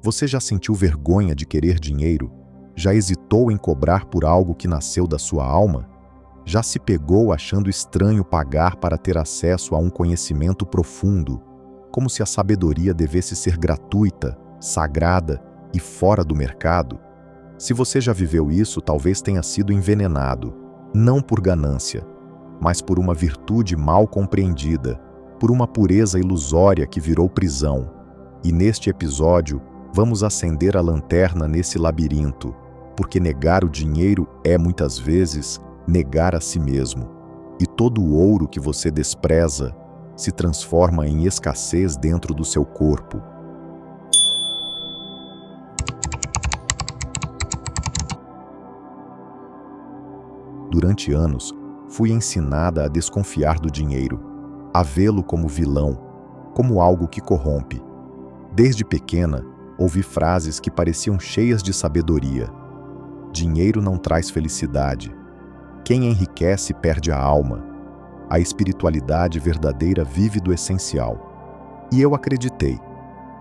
Você já sentiu vergonha de querer dinheiro? Já hesitou em cobrar por algo que nasceu da sua alma? Já se pegou achando estranho pagar para ter acesso a um conhecimento profundo, como se a sabedoria devesse ser gratuita, sagrada e fora do mercado? Se você já viveu isso, talvez tenha sido envenenado, não por ganância, mas por uma virtude mal compreendida, por uma pureza ilusória que virou prisão. E neste episódio, vamos acender a lanterna nesse labirinto, porque negar o dinheiro é, muitas vezes, negar a si mesmo. E todo o ouro que você despreza se transforma em escassez dentro do seu corpo. Durante anos, fui ensinada a desconfiar do dinheiro, a vê-lo como vilão, como algo que corrompe. Desde pequena, ouvi frases que pareciam cheias de sabedoria. Dinheiro não traz felicidade. Quem enriquece perde a alma. A espiritualidade verdadeira vive do essencial. E eu acreditei.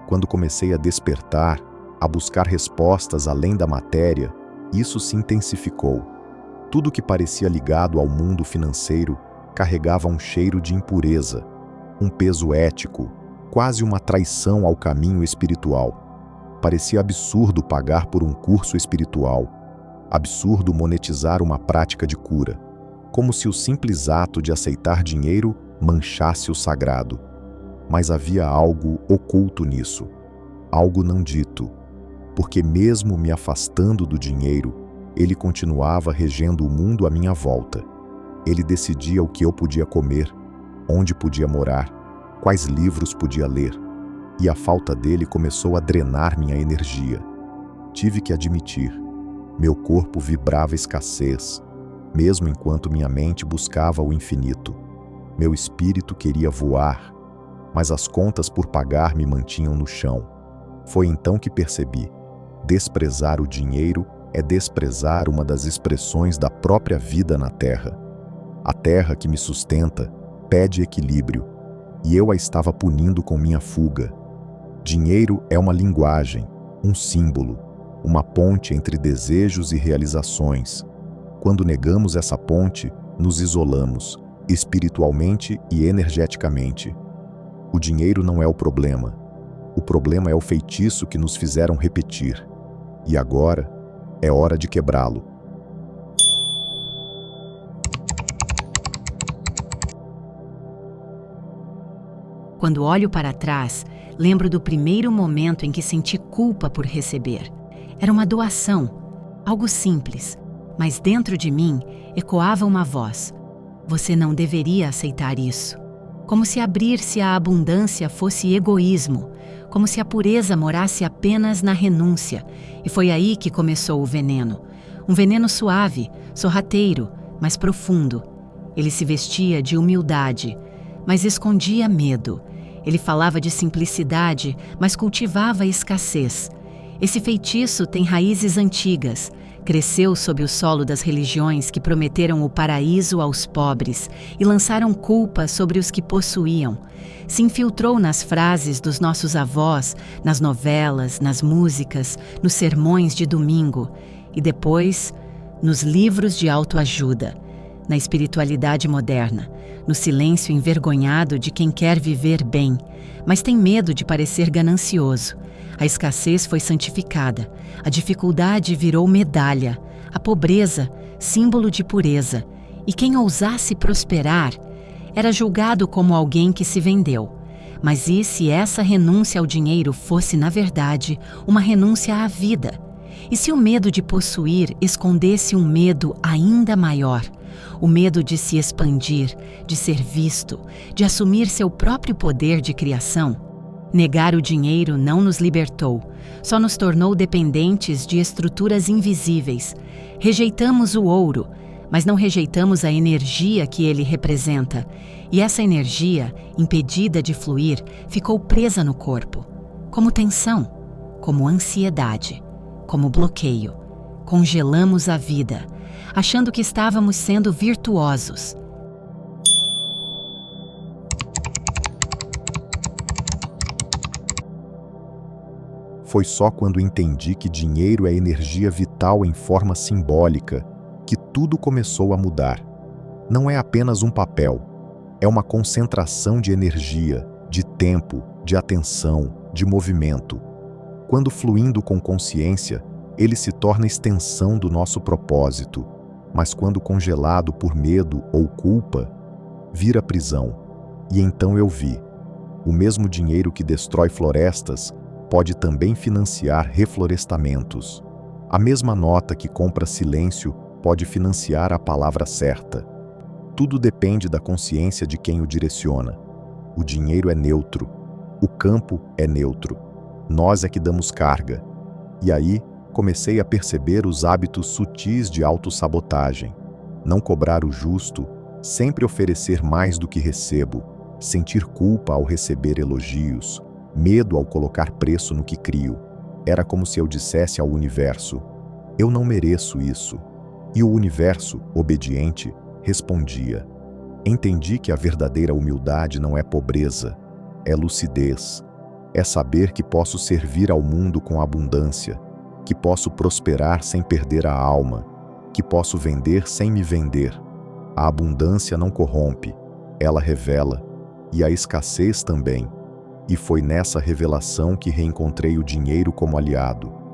Quando comecei a despertar, a buscar respostas além da matéria, isso se intensificou. Tudo que parecia ligado ao mundo financeiro carregava um cheiro de impureza, um peso ético, quase uma traição ao caminho espiritual. Parecia absurdo pagar por um curso espiritual, absurdo monetizar uma prática de cura, como se o simples ato de aceitar dinheiro manchasse o sagrado. Mas havia algo oculto nisso, algo não dito, porque mesmo me afastando do dinheiro, ele continuava regendo o mundo à minha volta. Ele decidia o que eu podia comer, onde podia morar, quais livros podia ler, e a falta dele começou a drenar minha energia. Tive que admitir, meu corpo vibrava escassez, mesmo enquanto minha mente buscava o infinito. Meu espírito queria voar, mas as contas por pagar me mantinham no chão. Foi então que percebi, desprezar o dinheiro é desprezar uma das expressões da própria vida na Terra. A terra que me sustenta pede equilíbrio, e eu a estava punindo com minha fuga. Dinheiro é uma linguagem, um símbolo, uma ponte entre desejos e realizações. Quando negamos essa ponte, nos isolamos, espiritualmente e energeticamente. O dinheiro não é o problema é o feitiço que nos fizeram repetir. E agora, é hora de quebrá-lo. Quando olho para trás, lembro do primeiro momento em que senti culpa por receber. Era uma doação, algo simples, mas dentro de mim ecoava uma voz. Você não deveria aceitar isso. Como se abrir-se à abundância fosse egoísmo, como se a pureza morasse apenas na renúncia. E foi aí que começou o veneno. Um veneno suave, sorrateiro, mas profundo. Ele se vestia de humildade, mas escondia medo. Ele falava de simplicidade, mas cultivava escassez. Esse feitiço tem raízes antigas. Cresceu sob o solo das religiões que prometeram o paraíso aos pobres e lançaram culpa sobre os que possuíam. Se infiltrou nas frases dos nossos avós, nas novelas, nas músicas, nos sermões de domingo e depois nos livros de autoajuda, na espiritualidade moderna, no silêncio envergonhado de quem quer viver bem, mas tem medo de parecer ganancioso. A escassez foi santificada, a dificuldade virou medalha, a pobreza, símbolo de pureza, e quem ousasse prosperar era julgado como alguém que se vendeu. Mas e se essa renúncia ao dinheiro fosse, na verdade, uma renúncia à vida? E se o medo de possuir escondesse um medo ainda maior? O medo de se expandir, de ser visto, de assumir seu próprio poder de criação? Negar o dinheiro não nos libertou, só nos tornou dependentes de estruturas invisíveis. Rejeitamos o ouro, mas não rejeitamos a energia que ele representa. E essa energia, impedida de fluir, ficou presa no corpo, como tensão, como ansiedade, como bloqueio. Congelamos a vida, achando que estávamos sendo virtuosos. Foi só quando entendi que dinheiro é energia vital em forma simbólica que tudo começou a mudar. Não é apenas um papel, é uma concentração de energia, de tempo, de atenção, de movimento. Quando fluindo com consciência, ele se torna extensão do nosso propósito, mas quando congelado por medo ou culpa, vira prisão. E então eu vi: o mesmo dinheiro que destrói florestas pode também financiar reflorestamentos. A mesma nota que compra silêncio pode financiar a palavra certa. Tudo depende da consciência de quem o direciona. O dinheiro é neutro. O campo é neutro. Nós é que damos carga. E aí, comecei a perceber os hábitos sutis de autossabotagem. Não cobrar o justo, sempre oferecer mais do que recebo, sentir culpa ao receber elogios, medo ao colocar preço no que crio. Era como se eu dissesse ao universo: eu não mereço isso. E o universo, obediente, respondia. Entendi que a verdadeira humildade não é pobreza, é lucidez. É saber que posso servir ao mundo com abundância, que posso prosperar sem perder a alma, que posso vender sem me vender. A abundância não corrompe, ela revela, e a escassez também. E foi nessa revelação que reencontrei o dinheiro como aliado.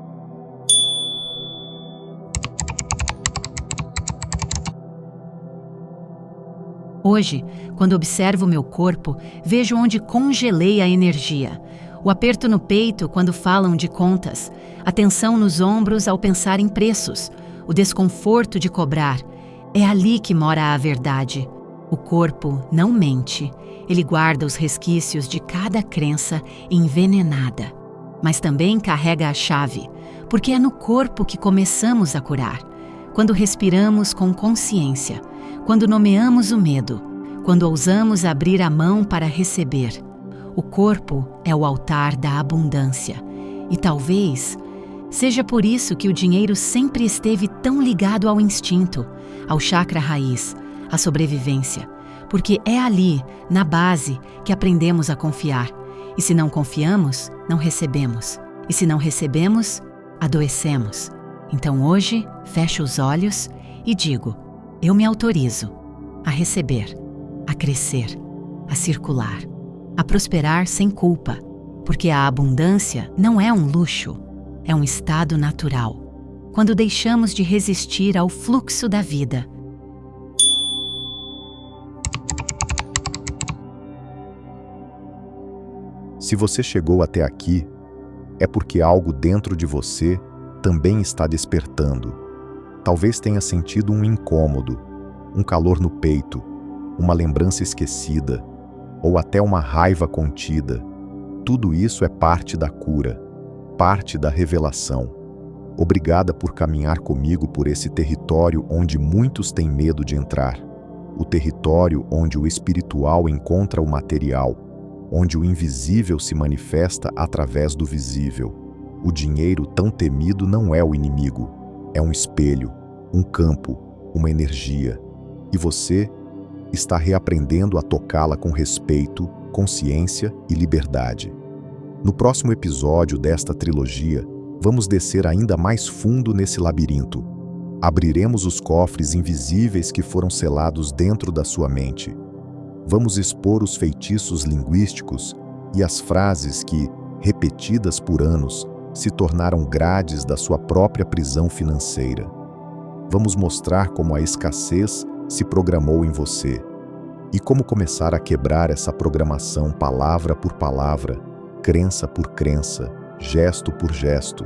Hoje, quando observo meu corpo, vejo onde congelei a energia. O aperto no peito quando falam de contas, a tensão nos ombros ao pensar em preços, o desconforto de cobrar. É ali que mora a verdade. O corpo não mente. Ele guarda os resquícios de cada crença envenenada. Mas também carrega a chave, porque é no corpo que começamos a curar. Quando respiramos com consciência, quando nomeamos o medo, quando ousamos abrir a mão para receber. O corpo é o altar da abundância. E talvez seja por isso que o dinheiro sempre esteve tão ligado ao instinto, ao chakra raiz, à sobrevivência. Porque é ali, na base, que aprendemos a confiar. E se não confiamos, não recebemos. E se não recebemos, adoecemos. Então hoje, fecho os olhos e digo: eu me autorizo a receber, a crescer, a circular, a prosperar sem culpa. Porque a abundância não é um luxo, é um estado natural. Quando deixamos de resistir ao fluxo da vida. Se você chegou até aqui, é porque algo dentro de você também está despertando. Talvez tenha sentido um incômodo, um calor no peito, uma lembrança esquecida, ou até uma raiva contida. Tudo isso é parte da cura, parte da revelação. Obrigada por caminhar comigo por esse território onde muitos têm medo de entrar. O território onde o espiritual encontra o material, onde o invisível se manifesta através do visível. O dinheiro tão temido não é o inimigo, é um espelho, um campo, uma energia. E você está reaprendendo a tocá-la com respeito, consciência e liberdade. No próximo episódio desta trilogia, vamos descer ainda mais fundo nesse labirinto. Abriremos os cofres invisíveis que foram selados dentro da sua mente. Vamos expor os feitiços linguísticos e as frases que, repetidas por anos, se tornaram grades da sua própria prisão financeira. Vamos mostrar como a escassez se programou em você e como começar a quebrar essa programação palavra por palavra, crença por crença, gesto por gesto.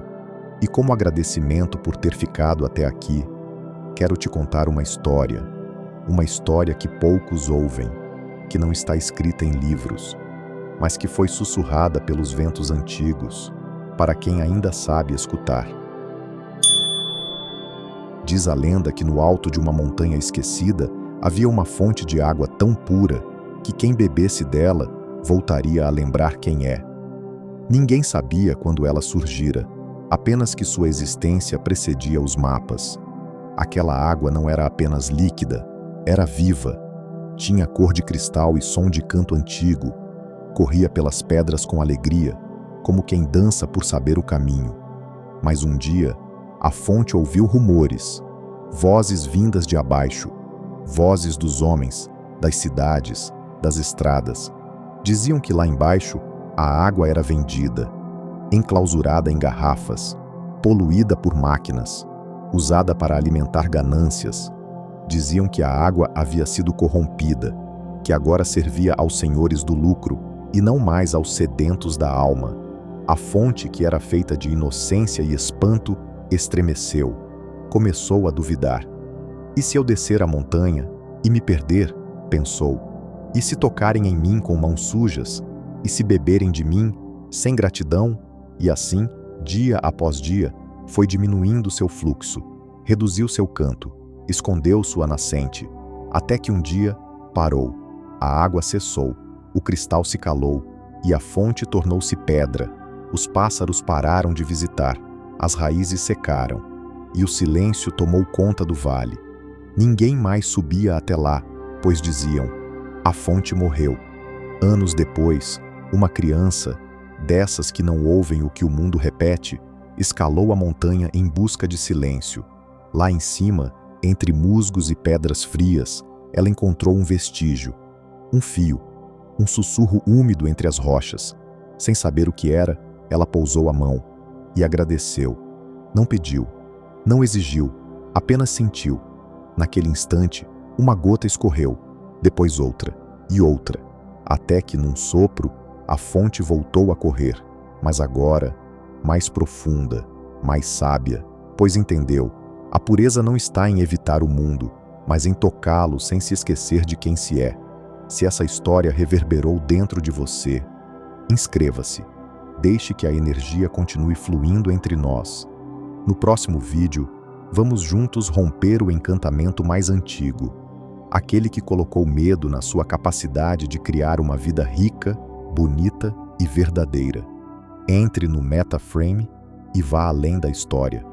E como agradecimento por ter ficado até aqui, quero te contar uma história que poucos ouvem, que não está escrita em livros, mas que foi sussurrada pelos ventos antigos, para quem ainda sabe escutar. Diz a lenda que no alto de uma montanha esquecida havia uma fonte de água tão pura que quem bebesse dela voltaria a lembrar quem é. Ninguém sabia quando ela surgira, apenas que sua existência precedia os mapas. Aquela água não era apenas líquida, era viva. Tinha cor de cristal e som de canto antigo. Corria pelas pedras com alegria, como quem dança por saber o caminho. Mas um dia, a fonte ouviu rumores, vozes vindas de abaixo, vozes dos homens, das cidades, das estradas. Diziam que lá embaixo a água era vendida, enclausurada em garrafas, poluída por máquinas, usada para alimentar ganâncias. Diziam que a água havia sido corrompida, que agora servia aos senhores do lucro e não mais aos sedentos da alma. A fonte, que era feita de inocência e espanto, estremeceu, começou a duvidar. E se eu descer a montanha e me perder? Pensou. E se tocarem em mim com mãos sujas? E se beberem de mim sem gratidão? E assim, dia após dia, foi diminuindo seu fluxo, reduziu seu canto, escondeu sua nascente, até que um dia parou. A água cessou, o cristal se calou e a fonte tornou-se pedra. Os pássaros pararam de visitar, as raízes secaram e o silêncio tomou conta do vale. Ninguém mais subia até lá, pois diziam: a fonte morreu. Anos depois, uma criança, dessas que não ouvem o que o mundo repete, escalou a montanha em busca de silêncio. Lá em cima, entre musgos e pedras frias, ela encontrou um vestígio, um fio, um sussurro úmido entre as rochas. Sem saber o que era, ela pousou a mão e agradeceu. Não pediu, não exigiu, apenas sentiu. Naquele instante, uma gota escorreu, depois outra e outra, até que, num sopro, a fonte voltou a correr, mas agora mais profunda, mais sábia, pois entendeu: a pureza não está em evitar o mundo, mas em tocá-lo sem se esquecer de quem se é. Se essa história reverberou dentro de você, inscreva-se. Deixe que a energia continue fluindo entre nós. No próximo vídeo, vamos juntos romper o encantamento mais antigo, aquele que colocou medo na sua capacidade de criar uma vida rica, bonita e verdadeira. Entre no Metaframe e vá além da história.